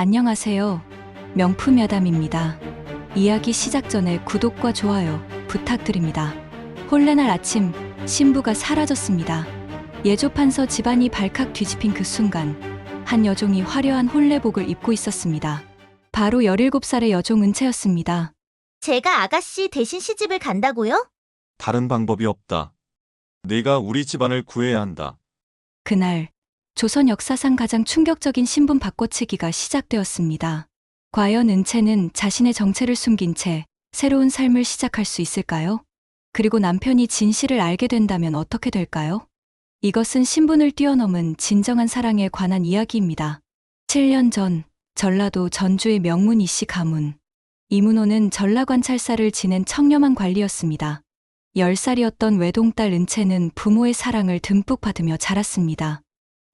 안녕하세요. 명품 야담입니다. 이야기 시작 전에 구독과 좋아요 부탁드립니다. 혼례날 아침, 신부가 사라졌습니다. 예조판서 집안이 발칵 뒤집힌 그 순간, 한 여종이 화려한 혼례복을 입고 있었습니다. 바로 17살의 여종 은채였습니다. 제가 아가씨 대신 시집을 간다고요? 다른 방법이 없다. 네가 우리 집안을 구해야 한다. 그날, 조선 역사상 가장 충격적인 신분 바꿔치기가 시작되었습니다. 과연 은채는 자신의 정체를 숨긴 채 새로운 삶을 시작할 수 있을까요? 그리고 남편이 진실을 알게 된다면 어떻게 될까요? 이것은 신분을 뛰어넘은 진정한 사랑에 관한 이야기입니다. 7년 전, 전라도 전주의 명문 이씨 가문. 이문호는 전라관찰사를 지낸 청렴한 관리였습니다. 10살이었던 외동딸 은채는 부모의 사랑을 듬뿍 받으며 자랐습니다.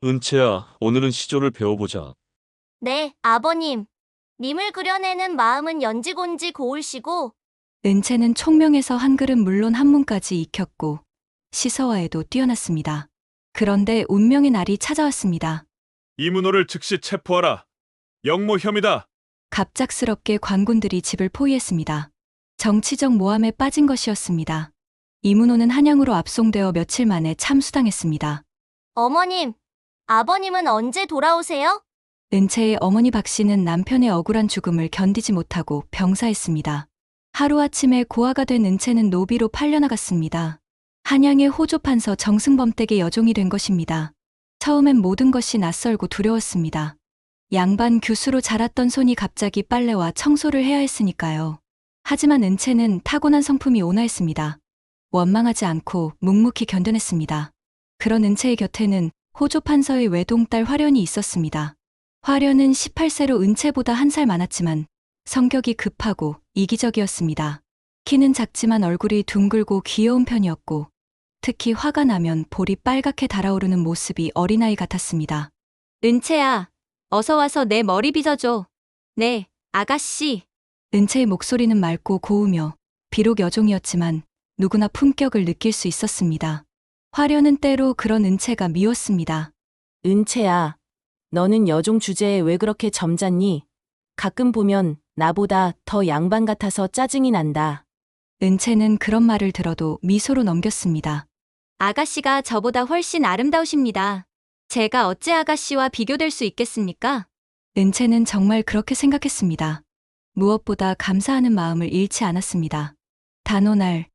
은채야, 오늘은 시조를 배워보자. 네, 아버님. 님을 그려내는 마음은 연지곤지 고울시고 은채는 총명에서 한글은 물론 한문까지 익혔고 시서와에도 뛰어났습니다. 그런데 운명의 날이 찾아왔습니다. 이문호를 즉시 체포하라. 영모 혐의다. 갑작스럽게 관군들이 집을 포위했습니다. 정치적 모함에 빠진 것이었습니다. 이문호는 한양으로 압송되어 며칠 만에 참수당했습니다. 어머님, 아버님은 언제 돌아오세요? 은채의 어머니 박 씨는 남편의 억울한 죽음을 견디지 못하고 병사했습니다. 하루아침에 고아가 된 은채는 노비로 팔려나갔습니다. 한양의 호조판서 정승범 댁의 여종이 된 것입니다. 처음엔 모든 것이 낯설고 두려웠습니다. 양반 교수로 자랐던 손이 갑자기 빨래와 청소를 해야 했으니까요. 하지만 은채는 타고난 성품이 온화했습니다. 원망하지 않고 묵묵히 견뎌냈습니다. 그런 은채의 곁에는 호조판서의 외동딸 화련이 있었습니다. 화련은 18세로 은채보다 한 살 많았지만 성격이 급하고 이기적이었습니다. 키는 작지만 얼굴이 둥글고 귀여운 편이었고 특히 화가 나면 볼이 빨갛게 달아오르는 모습이 어린아이 같았습니다. 은채야, 어서 와서 내 머리 빗어줘. 네, 아가씨. 은채의 목소리는 맑고 고우며 비록 여종이었지만 누구나 품격을 느낄 수 있었습니다. 화련은 때로 그런 은채가 미웠습니다. 은채야, 너는 여종 주제에 왜 그렇게 점잖니? 가끔 보면 나보다 더 양반 같아서 짜증이 난다. 은채는 그런 말을 들어도 미소로 넘겼습니다. 아가씨가 저보다 훨씬 아름다우십니다. 제가 어째 아가씨와 비교될 수 있겠습니까? 은채는 정말 그렇게 생각했습니다. 무엇보다 감사하는 마음을 잃지 않았습니다. 단오날,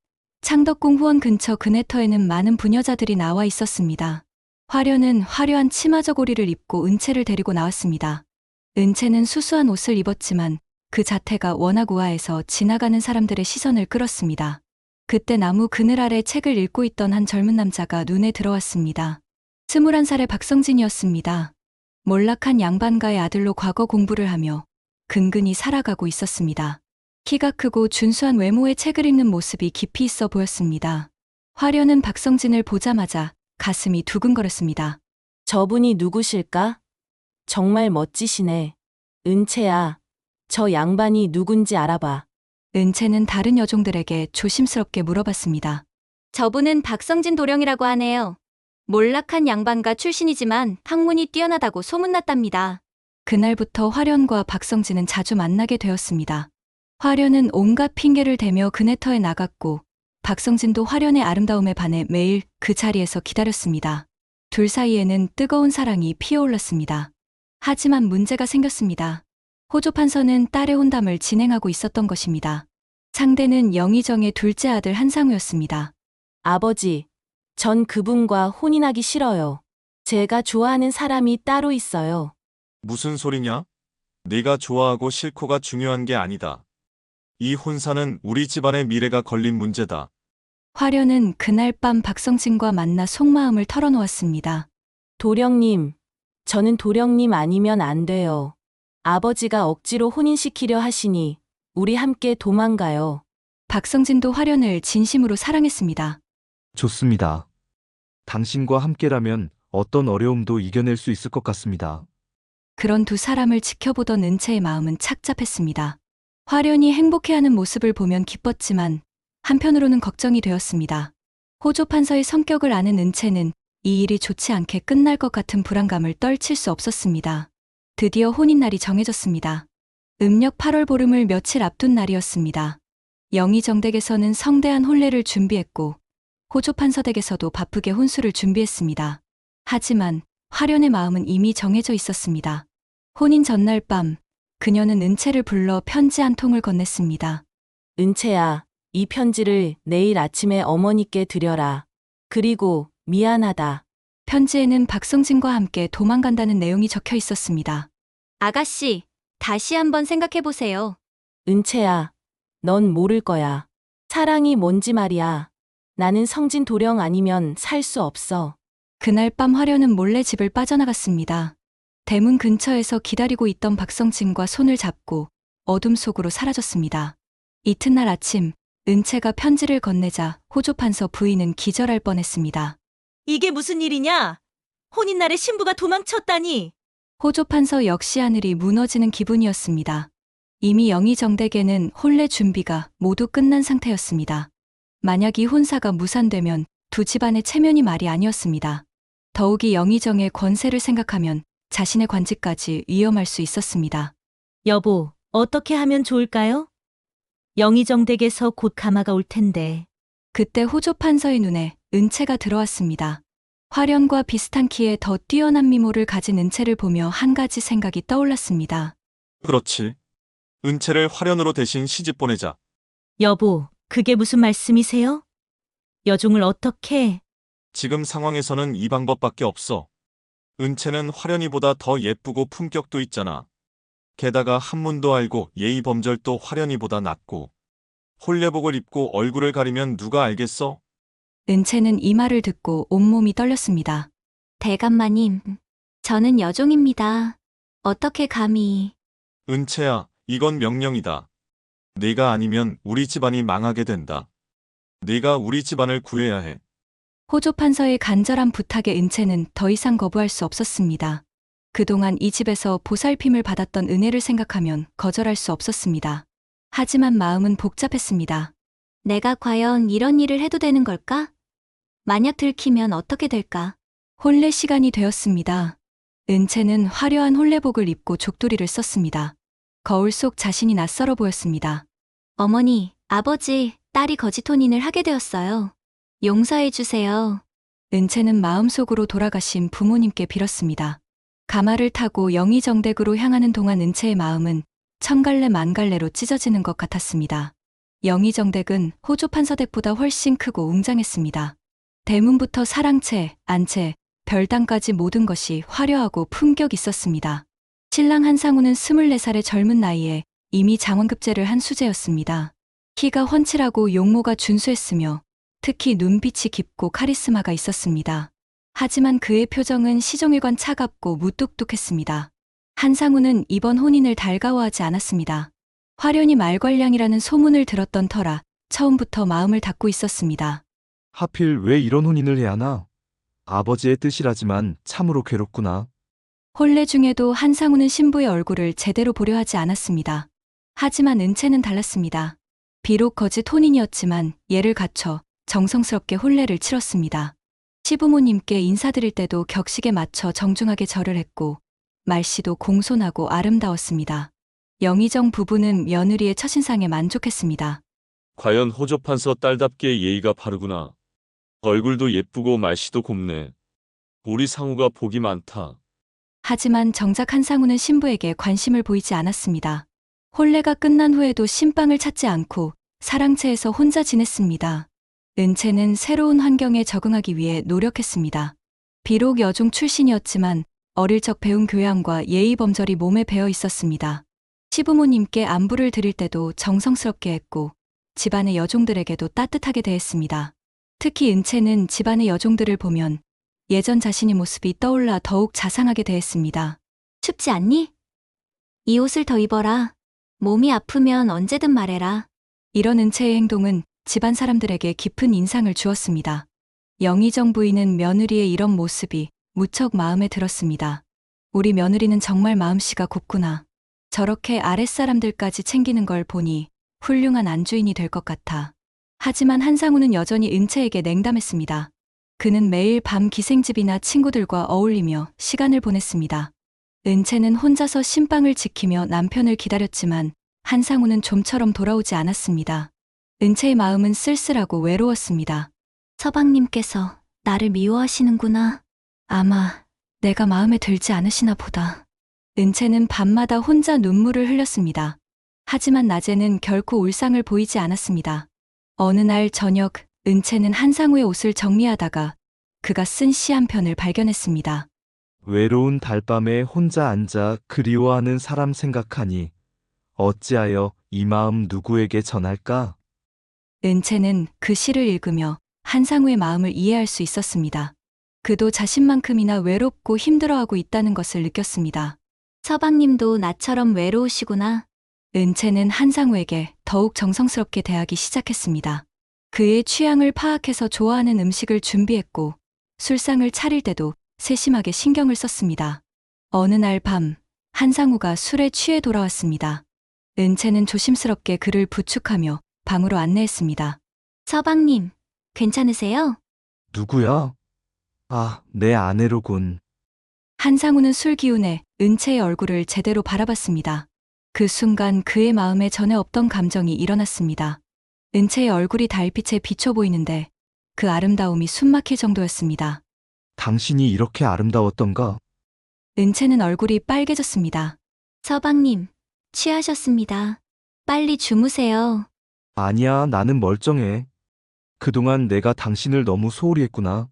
창덕궁 후원 근처 그네터에는 많은 부녀자들이 나와 있었습니다. 화련은 화려한 치마 저고리를 입고 은채를 데리고 나왔습니다. 은채는 수수한 옷을 입었지만 그 자태가 워낙 우아해서 지나가는 사람들의 시선을 끌었습니다. 그때 나무 그늘 아래 책을 읽고 있던 한 젊은 남자가 눈에 들어왔습니다. 21살의 박성진이었습니다. 몰락한 양반가의 아들로 과거 공부를 하며 근근히 살아가고 있었습니다. 키가 크고 준수한 외모의 책을 읽는 모습이 깊이 있어 보였습니다. 화련은 박성진을 보자마자 가슴이 두근거렸습니다. 저분이 누구실까? 정말 멋지시네. 은채야, 저 양반이 누군지 알아봐. 은채는 다른 여종들에게 조심스럽게 물어봤습니다. 저분은 박성진 도령이라고 하네요. 몰락한 양반가 출신이지만 학문이 뛰어나다고 소문났답니다. 그날부터 화련과 박성진은 자주 만나게 되었습니다. 화련은 온갖 핑계를 대며 그네터에 나갔고 박성진도 화련의 아름다움에 반해 매일 그 자리에서 기다렸습니다. 둘 사이에는 뜨거운 사랑이 피어올랐습니다. 하지만 문제가 생겼습니다. 호조판서는 딸의 혼담을 진행하고 있었던 것입니다. 상대는 영의정의 둘째 아들 한상우였습니다. 아버지, 전 그분과 혼인하기 싫어요. 제가 좋아하는 사람이 따로 있어요. 무슨 소리냐? 네가 좋아하고 싫고가 중요한 게 아니다. 이 혼사는 우리 집안의 미래가 걸린 문제다. 화련은 그날 밤 박성진과 만나 속마음을 털어놓았습니다. 도령님, 저는 도령님 아니면 안 돼요. 아버지가 억지로 혼인시키려 하시니 우리 함께 도망가요. 박성진도 화련을 진심으로 사랑했습니다. 좋습니다. 당신과 함께라면 어떤 어려움도 이겨낼 수 있을 것 같습니다. 그런 두 사람을 지켜보던 은채의 마음은 착잡했습니다. 화련이 행복해하는 모습을 보면 기뻤지만 한편으로는 걱정이 되었습니다. 호조판서의 성격을 아는 은채는 이 일이 좋지 않게 끝날 것 같은 불안감을 떨칠 수 없었습니다. 드디어 혼인날이 정해졌습니다. 음력 8월 보름을 며칠 앞둔 날이었습니다. 영의정댁에서는 성대한 혼례를 준비했고 호조판서댁에서도 바쁘게 혼수를 준비했습니다. 하지만 화련의 마음은 이미 정해져 있었습니다. 혼인 전날 밤 그녀는 은채를 불러 편지 한 통을 건넸습니다. 은채야, 이 편지를 내일 아침에 어머니께 드려라. 그리고 미안하다. 편지에는 박성진과 함께 도망간다는 내용이 적혀 있었습니다. 아가씨, 다시 한번 생각해보세요. 은채야, 넌 모를 거야. 사랑이 뭔지 말이야. 나는 성진 도령 아니면 살 수 없어. 그날 밤 화련은 몰래 집을 빠져나갔습니다. 대문 근처에서 기다리고 있던 박성진과 손을 잡고 어둠 속으로 사라졌습니다. 이튿날 아침 은채가 편지를 건네자 호조판서 부인은 기절할 뻔했습니다. 이게 무슨 일이냐? 혼인날에 신부가 도망쳤다니. 호조판서 역시 하늘이 무너지는 기분이었습니다. 이미 영의정댁에는 혼례 준비가 모두 끝난 상태였습니다. 만약 이 혼사가 무산되면 두 집안의 체면이 말이 아니었습니다. 더욱이 영의정의 권세를 생각하면 자신의 관직까지 위험할 수 있었습니다. 여보, 어떻게 하면 좋을까요? 영의정댁에서 곧 가마가 올 텐데. 그때 호조판서의 눈에 은채가 들어왔습니다. 화련과 비슷한 키에 더 뛰어난 미모를 가진 은채를 보며 한 가지 생각이 떠올랐습니다. 그렇지. 은채를 화련으로 대신 시집 보내자. 여보, 그게 무슨 말씀이세요? 여종을 어떻게... 지금 상황에서는 이 방법밖에 없어. 은채는 화련이보다 더 예쁘고 품격도 있잖아. 게다가 한문도 알고 예의 범절도 화련이보다 낫고. 혼례복을 입고 얼굴을 가리면 누가 알겠어? 은채는 이 말을 듣고 온몸이 떨렸습니다. 대감마님, 저는 여종입니다. 어떻게 감히... 은채야, 이건 명령이다. 네가 아니면 우리 집안이 망하게 된다. 네가 우리 집안을 구해야 해. 호조판서의 간절한 부탁에 은채는 더 이상 거부할 수 없었습니다. 그동안 이 집에서 보살핌을 받았던 은혜를 생각하면 거절할 수 없었습니다. 하지만 마음은 복잡했습니다. 내가 과연 이런 일을 해도 되는 걸까? 만약 들키면 어떻게 될까? 혼례 시간이 되었습니다. 은채는 화려한 혼례복을 입고 족도리를 썼습니다. 거울 속 자신이 낯설어 보였습니다. 어머니, 아버지, 딸이 거짓 혼인을 하게 되었어요. 용서해 주세요. 은채는 마음속으로 돌아가신 부모님께 빌었습니다. 가마를 타고 영의정댁으로 향하는 동안 은채의 마음은 천갈래 만갈래로 찢어지는 것 같았습니다. 영의정댁은 호조판서댁보다 훨씬 크고 웅장했습니다. 대문부터 사랑채, 안채, 별당까지 모든 것이 화려하고 품격 있었습니다. 신랑 한상우는 24살의 젊은 나이에 이미 장원급제를 한 수제였습니다. 키가 훤칠하고 용모가 준수했으며 특히 눈빛이 깊고 카리스마가 있었습니다. 하지만 그의 표정은 시종일관 차갑고 무뚝뚝했습니다. 한상우는 이번 혼인을 달가워하지 않았습니다. 화련이 말괄량이라는 소문을 들었던 터라 처음부터 마음을 닫고 있었습니다. 하필 왜 이런 혼인을 해야 하나? 아버지의 뜻이라지만 참으로 괴롭구나. 혼례 중에도 한상우는 신부의 얼굴을 제대로 보려 하지 않았습니다. 하지만 은채는 달랐습니다. 비록 거짓 혼인이었지만 예를 갖춰 정성스럽게 혼례를 치렀습니다. 시부모님께 인사드릴 때도 격식에 맞춰 정중하게 절을 했고 말씨도 공손하고 아름다웠습니다. 영의정 부부는 며느리의 첫인상에 만족했습니다. 과연 호조판서 딸답게 예의가 바르구나. 얼굴도 예쁘고 말씨도 곱네. 우리 상우가 복이 많다. 하지만 정작 한상우는 신부에게 관심을 보이지 않았습니다. 혼례가 끝난 후에도 신방을 찾지 않고 사랑채에서 혼자 지냈습니다. 은채는 새로운 환경에 적응하기 위해 노력했습니다. 비록 여종 출신이었지만 어릴 적 배운 교양과 예의 범절이 몸에 배어 있었습니다. 시부모님께 안부를 드릴 때도 정성스럽게 했고 집안의 여종들에게도 따뜻하게 대했습니다. 특히 은채는 집안의 여종들을 보면 예전 자신의 모습이 떠올라 더욱 자상하게 대했습니다. 춥지 않니? 이 옷을 더 입어라. 몸이 아프면 언제든 말해라. 이런 은채의 행동은 집안 사람들에게 깊은 인상을 주었습니다. 영의정 부인은 며느리의 이런 모습이 무척 마음에 들었습니다. 우리 며느리는 정말 마음씨가 곱구나. 저렇게 아랫사람들까지 챙기는 걸 보니 훌륭한 안주인이 될 것 같아. 하지만 한상우는 여전히 은채에게 냉담했습니다. 그는 매일 밤 기생집이나 친구들과 어울리며 시간을 보냈습니다. 은채는 혼자서 신방을 지키며 남편을 기다렸지만 한상우는 좀처럼 돌아오지 않았습니다. 은채의 마음은 쓸쓸하고 외로웠습니다. 서방님께서 나를 미워하시는구나. 아마 내가 마음에 들지 않으시나 보다. 은채는 밤마다 혼자 눈물을 흘렸습니다. 하지만 낮에는 결코 울상을 보이지 않았습니다. 어느 날 저녁, 은채는 한상우의 옷을 정리하다가 그가 쓴 시 한 편을 발견했습니다. 외로운 달밤에 혼자 앉아 그리워하는 사람 생각하니 어찌하여 이 마음 누구에게 전할까? 은채는 그 시를 읽으며 한상우의 마음을 이해할 수 있었습니다. 그도 자신만큼이나 외롭고 힘들어하고 있다는 것을 느꼈습니다. 서방님도 나처럼 외로우시구나. 은채는 한상우에게 더욱 정성스럽게 대하기 시작했습니다. 그의 취향을 파악해서 좋아하는 음식을 준비했고 술상을 차릴 때도 세심하게 신경을 썼습니다. 어느 날 밤, 한상우가 술에 취해 돌아왔습니다. 은채는 조심스럽게 그를 부축하며 방으로 안내했습니다. 서방님, 괜찮으세요? 누구야? 아, 내 아내로군. 한상우는 술 기운에 은채의 얼굴을 제대로 바라봤습니다. 그 순간 그의 마음에 전에 없던 감정이 일어났습니다. 은채의 얼굴이 달빛에 비춰 보이는데 그 아름다움이 숨막힐 정도였습니다. 당신이 이렇게 아름다웠던가? 은채는 얼굴이 빨개졌습니다. 서방님, 취하셨습니다. 빨리 주무세요. 아니야, 나는 멀쩡해. 그동안 내가 당신을 너무 소홀히 했구나.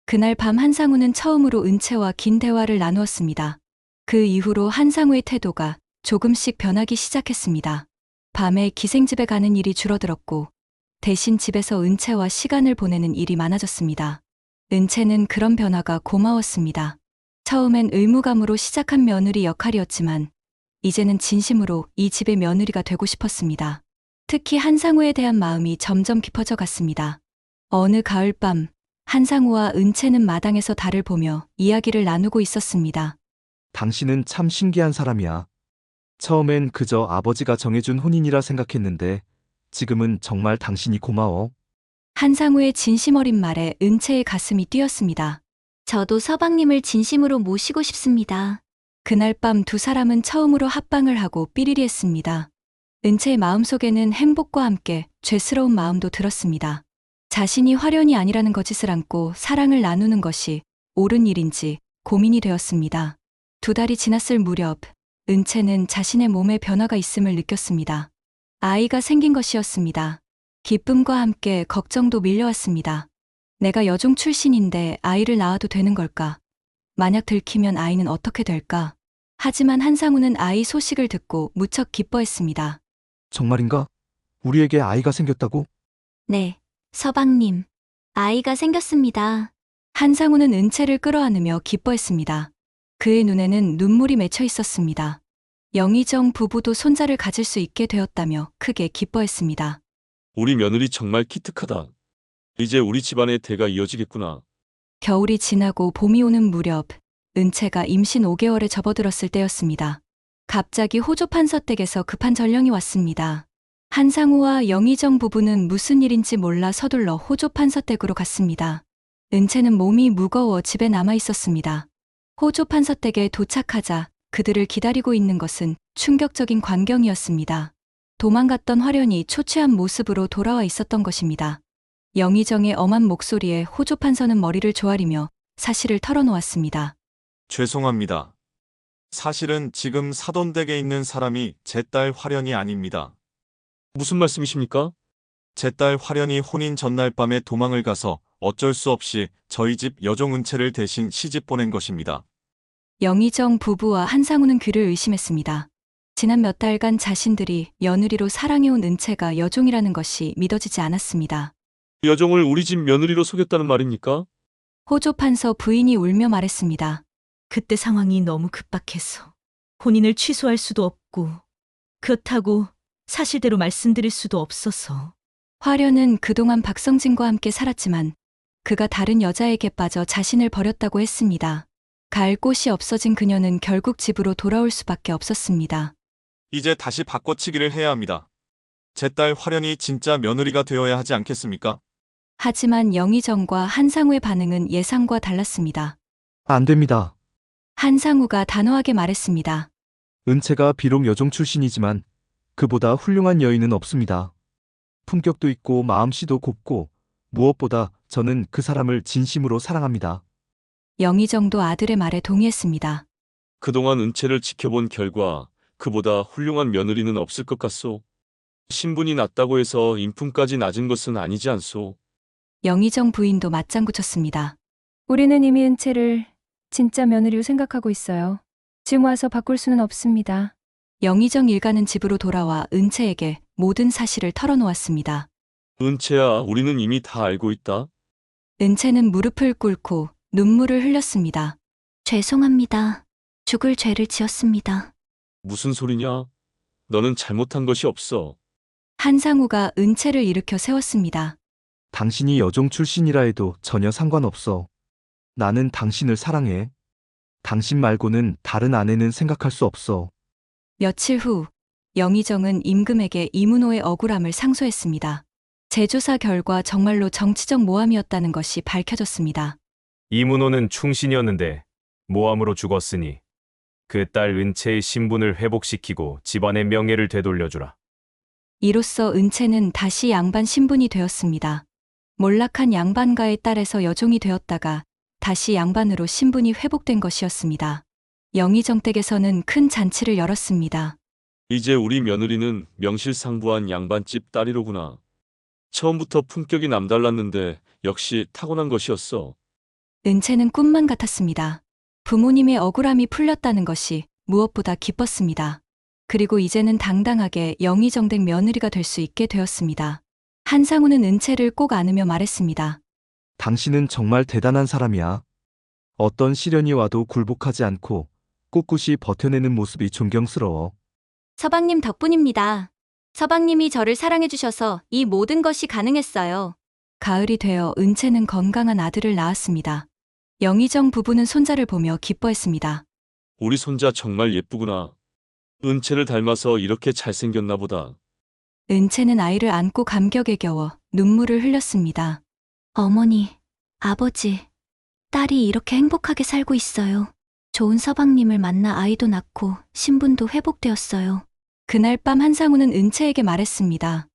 그날 밤 한상우는 처음으로 은채와 긴 대화를 나누었습니다. 그 이후로 한상우의 태도가 조금씩 변하기 시작했습니다. 밤에 기생집에 가는 일이 줄어들었고 대신 집에서 은채와 시간을 보내는 일이 많아졌습니다. 은채는 그런 변화가 고마웠습니다. 처음엔 의무감으로 시작한 며느리 역할이었지만 이제는 진심으로 이 집의 며느리가 되고 싶었습니다. 특히 한상우에 대한 마음이 점점 깊어져 갔습니다. 어느 가을밤 한상우와 은채는 마당에서 달을 보며 이야기를 나누고 있었습니다. 당신은 참 신기한 사람이야. 처음엔 그저 아버지가 정해준 혼인이라 생각했는데 지금은 정말 당신이 고마워. 한상우의 진심 어린 말에 은채의 가슴이 뛰었습니다. 저도 서방님을 진심으로 모시고 싶습니다. 그날 밤 두 사람은 처음으로 합방을 하고 삐리리했습니다. 은채의 마음속에는 행복과 함께 죄스러운 마음도 들었습니다. 자신이 화련이 아니라는 거짓을 안고 사랑을 나누는 것이 옳은 일인지 고민이 되었습니다. 2달이 지났을 무렵 은채는 자신의 몸에 변화가 있음을 느꼈습니다. 아이가 생긴 것이었습니다. 기쁨과 함께 걱정도 밀려왔습니다. 내가 여종 출신인데 아이를 낳아도 되는 걸까? 만약 들키면 아이는 어떻게 될까? 하지만 한상우는 아이 소식을 듣고 무척 기뻐했습니다. 정말인가? 우리에게 아이가 생겼다고? 네, 서방님. 아이가 생겼습니다. 한상우는 은채를 끌어안으며 기뻐했습니다. 그의 눈에는 눈물이 맺혀 있었습니다. 영희정 부부도 손자를 가질 수 있게 되었다며 크게 기뻐했습니다. 우리 며느리 정말 기특하다. 이제 우리 집안의 대가 이어지겠구나. 겨울이 지나고 봄이 오는 무렵 은채가 임신 5개월에 접어들었을 때였습니다. 갑자기 호조판서 댁에서 급한 전령이 왔습니다. 한상우와 영희정 부부는 무슨 일인지 몰라 서둘러 호조판서 댁으로 갔습니다. 은채는 몸이 무거워 집에 남아 있었습니다. 호조판서 댁에 도착하자 그들을 기다리고 있는 것은 충격적인 광경이었습니다. 도망갔던 화련이 초췌한 모습으로 돌아와 있었던 것입니다. 영희정의 엄한 목소리에 호조판서는 머리를 조아리며 사실을 털어놓았습니다. 죄송합니다. 사실은 지금 사돈댁에 있는 사람이 제 딸 화련이 아닙니다. 무슨 말씀이십니까? 제 딸 화련이 혼인 전날 밤에 도망을 가서 어쩔 수 없이 저희 집 여종 은채를 대신 시집 보낸 것입니다. 영희정 부부와 한상우는 귀를 의심했습니다. 지난 몇 달간 자신들이 며느리로 사랑해온 은채가 여종이라는 것이 믿어지지 않았습니다. 여종을 우리 집 며느리로 속였다는 말입니까? 호조판서 부인이 울며 말했습니다. 그때 상황이 너무 급박해서 혼인을 취소할 수도 없고 그렇다고 사실대로 말씀드릴 수도 없어서. 화련은 그동안 박성진과 함께 살았지만 그가 다른 여자에게 빠져 자신을 버렸다고 했습니다. 갈 곳이 없어진 그녀는 결국 집으로 돌아올 수밖에 없었습니다. 이제 다시 바꿔치기를 해야 합니다. 제 딸 화련이 진짜 며느리가 되어야 하지 않겠습니까? 하지만 영희정과 한상우의 반응은 예상과 달랐습니다. 안 됩니다. 한상우가 단호하게 말했습니다. 은채가 비록 여종 출신이지만 그보다 훌륭한 여인은 없습니다. 품격도 있고 마음씨도 곱고 무엇보다 저는 그 사람을 진심으로 사랑합니다. 영희정도 아들의 말에 동의했습니다. 그동안 은채를 지켜본 결과 그보다 훌륭한 며느리는 없을 것 같소. 신분이 낮다고 해서 인품까지 낮은 것은 아니지 않소. 영희정 부인도 맞장구 쳤습니다. 우리는 이미 은채를 진짜 며느리로 생각하고 있어요. 지금 와서 바꿀 수는 없습니다. 영희정 일가는 집으로 돌아와 은채에게 모든 사실을 털어놓았습니다. 은채야, 우리는 이미 다 알고 있다. 은채는 무릎을 꿇고 눈물을 흘렸습니다. 죄송합니다. 죽을 죄를 지었습니다. 무슨 소리냐? 너는 잘못한 것이 없어. 한상우가 은채를 일으켜 세웠습니다. 당신이 여종 출신이라 해도 전혀 상관없어. 나는 당신을 사랑해. 당신 말고는 다른 아내는 생각할 수 없어. 며칠 후 영희정은 임금에게 이문호의 억울함을 상소했습니다. 재조사 결과 정말로 정치적 모함이었다는 것이 밝혀졌습니다. 이문호는 충신이었는데 모함으로 죽었으니 그 딸 은채의 신분을 회복시키고 집안의 명예를 되돌려주라. 이로써 은채는 다시 양반 신분이 되었습니다. 몰락한 양반가의 딸에서 여종이 되었다가 다시 양반으로 신분이 회복된 것이었습니다. 영희정 댁에서는 큰 잔치를 열었습니다. 이제 우리 며느리는 명실상부한 양반집 딸이로구나. 처음부터 품격이 남달랐는데 역시 타고난 것이었어. 은채는 꿈만 같았습니다. 부모님의 억울함이 풀렸다는 것이 무엇보다 기뻤습니다. 그리고 이제는 당당하게 영희정 댁 며느리가 될 수 있게 되었습니다. 한상우는 은채를 꼭 안으며 말했습니다. 당신은 정말 대단한 사람이야. 어떤 시련이 와도 굴복하지 않고 꿋꿋이 버텨내는 모습이 존경스러워. 서방님 덕분입니다. 서방님이 저를 사랑해주셔서 이 모든 것이 가능했어요. 가을이 되어 은채는 건강한 아들을 낳았습니다. 영희정 부부는 손자를 보며 기뻐했습니다. 우리 손자 정말 예쁘구나. 은채를 닮아서 이렇게 잘생겼나 보다. 은채는 아이를 안고 감격에 겨워 눈물을 흘렸습니다. 어머니, 아버지, 딸이 이렇게 행복하게 살고 있어요. 좋은 서방님을 만나 아이도 낳고 신분도 회복되었어요. 그날 밤 한상우는 은채에게 말했습니다.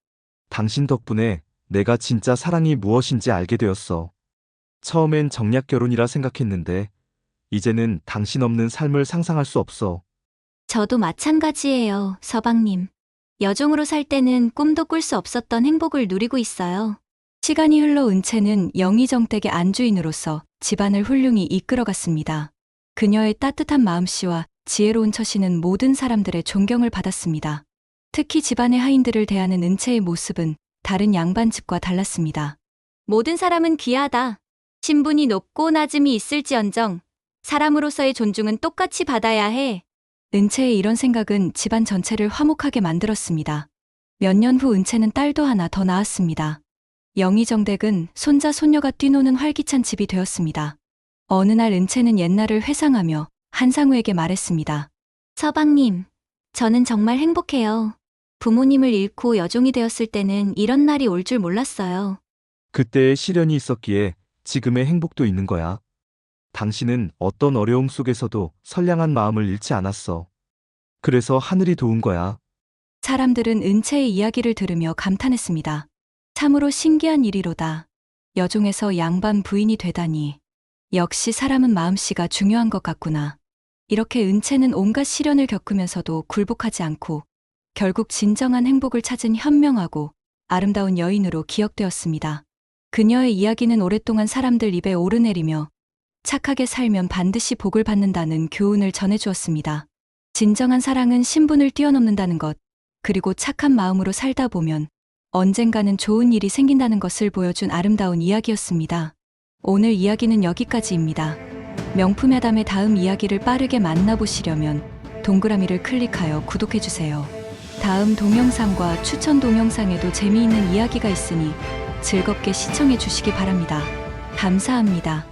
당신 덕분에 내가 진짜 사랑이 무엇인지 알게 되었어. 처음엔 정략 결혼이라 생각했는데 이제는 당신 없는 삶을 상상할 수 없어. 저도 마찬가지예요, 서방님. 여종으로 살 때는 꿈도 꿀 수 없었던 행복을 누리고 있어요. 시간이 흘러 은채는 영희정 댁의 안주인으로서 집안을 훌륭히 이끌어갔습니다. 그녀의 따뜻한 마음씨와 지혜로운 처신은 모든 사람들의 존경을 받았습니다. 특히 집안의 하인들을 대하는 은채의 모습은 다른 양반집과 달랐습니다. 모든 사람은 귀하다. 신분이 높고 낮음이 있을지언정 사람으로서의 존중은 똑같이 받아야 해. 은채의 이런 생각은 집안 전체를 화목하게 만들었습니다. 몇 년 후 은채는 딸도 하나 더 낳았습니다. 영희정 댁은 손자 손녀가 뛰노는 활기찬 집이 되었습니다. 어느 날 은채는 옛날을 회상하며 한상우에게 말했습니다. 서방님, 저는 정말 행복해요. 부모님을 잃고 여종이 되었을 때는 이런 날이 올 줄 몰랐어요. 그때의 시련이 있었기에 지금의 행복도 있는 거야. 당신은 어떤 어려움 속에서도 선량한 마음을 잃지 않았어. 그래서 하늘이 도운 거야. 사람들은 은채의 이야기를 들으며 감탄했습니다. 참으로 신기한 일이로다. 여종에서 양반 부인이 되다니. 역시 사람은 마음씨가 중요한 것 같구나. 이렇게 은채는 온갖 시련을 겪으면서도 굴복하지 않고 결국 진정한 행복을 찾은 현명하고 아름다운 여인으로 기억되었습니다. 그녀의 이야기는 오랫동안 사람들 입에 오르내리며 착하게 살면 반드시 복을 받는다는 교훈을 전해주었습니다. 진정한 사랑은 신분을 뛰어넘는다는 것, 그리고 착한 마음으로 살다 보면 언젠가는 좋은 일이 생긴다는 것을 보여준 아름다운 이야기였습니다. 오늘 이야기는 여기까지입니다. 명품야담의 다음 이야기를 빠르게 만나보시려면 동그라미를 클릭하여 구독해주세요. 다음 동영상과 추천 동영상에도 재미있는 이야기가 있으니 즐겁게 시청해 주시기 바랍니다. 감사합니다.